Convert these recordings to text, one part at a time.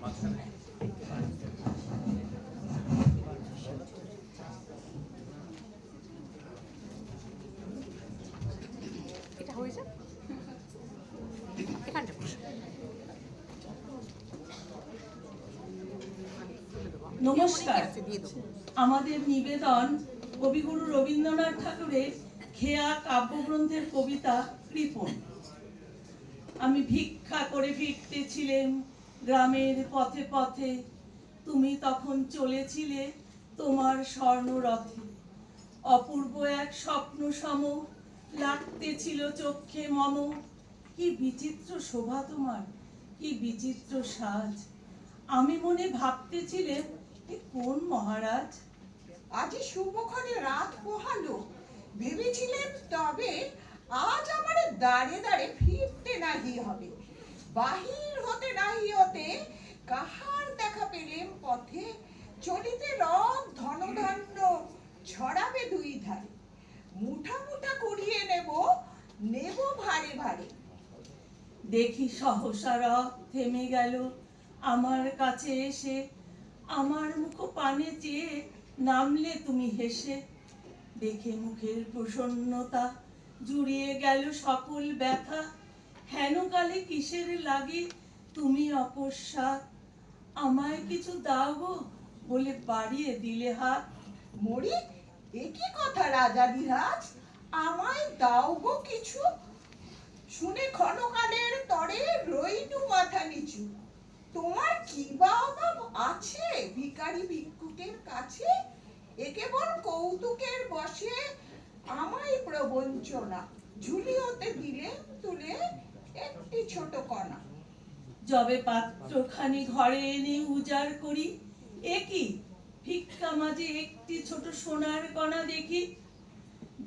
এটা হয়েছে এখানটা বসে। নমস্কার। আমাদের নিবেদন কবিগুরু রবীন্দ্রনাথ ঠাকুরের খেয়া কাব্যগ্রন্থের কবিতা কৃপণ। আমি ভিক্ষা করে ফিরতেছিলাম গ্রামের পথে পথে, তুমি তখন চলেছিলে তোমার স্বর্ণরথে। অপূর্ব এক স্বপ্ন সম লাগতেছিল চক্ষে মম, কি বিচিত্র শোভা তোমার, কি বিচিত্র সাজ। আমি মনে ভাবতেছিলে এ কোন মহারাজ। আজি শুভক্ষণে রাত পোহালো, ভেবেছিলেন তবে আজ আমার দাঁড়ে দাঁড়ে ফিরতে নাহি হবে। বাহির হতে নাহি হতে কাহার দেখা পেলেম পথে, চলিতে রথ ধনধান্য ছড়াবে দুই ধারে। মুঠা মুঠা কুড়িয়ে নেব ভারে ভারে। দেখি সহসা রথ থেমে গেল আমার কাছে এসে, আমার মুখ পানে চেয়ে নামলে তুমি হেসে। দেখে মুখের প্রসন্নতা জুড়িয়ে গেল সকল ব্যথা, হেন কালে কিসের লাগে তুমি অকস্মাৎ। আমায় কিছু দাও গো বলে বাড়িয়ে দিলে হাত। মরি, একই কথা রাজাধিরাজ, আমায় দাও গো কিছু। শুনে ক্ষণকালের তরে রইনু মাথা নিচু। তোমার কি বা অভাব আছে ভিখারি ভিক্ষুকের কাছে? এ কেবল কৌতুকের বশে আমায় প্রবঞ্চনা, ঝুলিওতে দিলে তুলে একটি ছোট কণা। যবে পাত্রখানি ঘরে এনে উজাড় করি, একই ভিক্ষা মাঝে একটি ছোট সোনার কণা দেখি।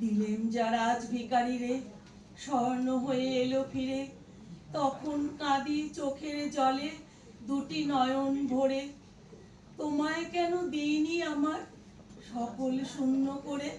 দিলেম যারা আজ ভিখারিরে, স্বর্ণ হয়ে এলো ফিরে। তখন কাঁদি চোখের জলে দুটি নয়ন ভরে, তোমায় কেন দিইনি আমার সকল শূন্য করে।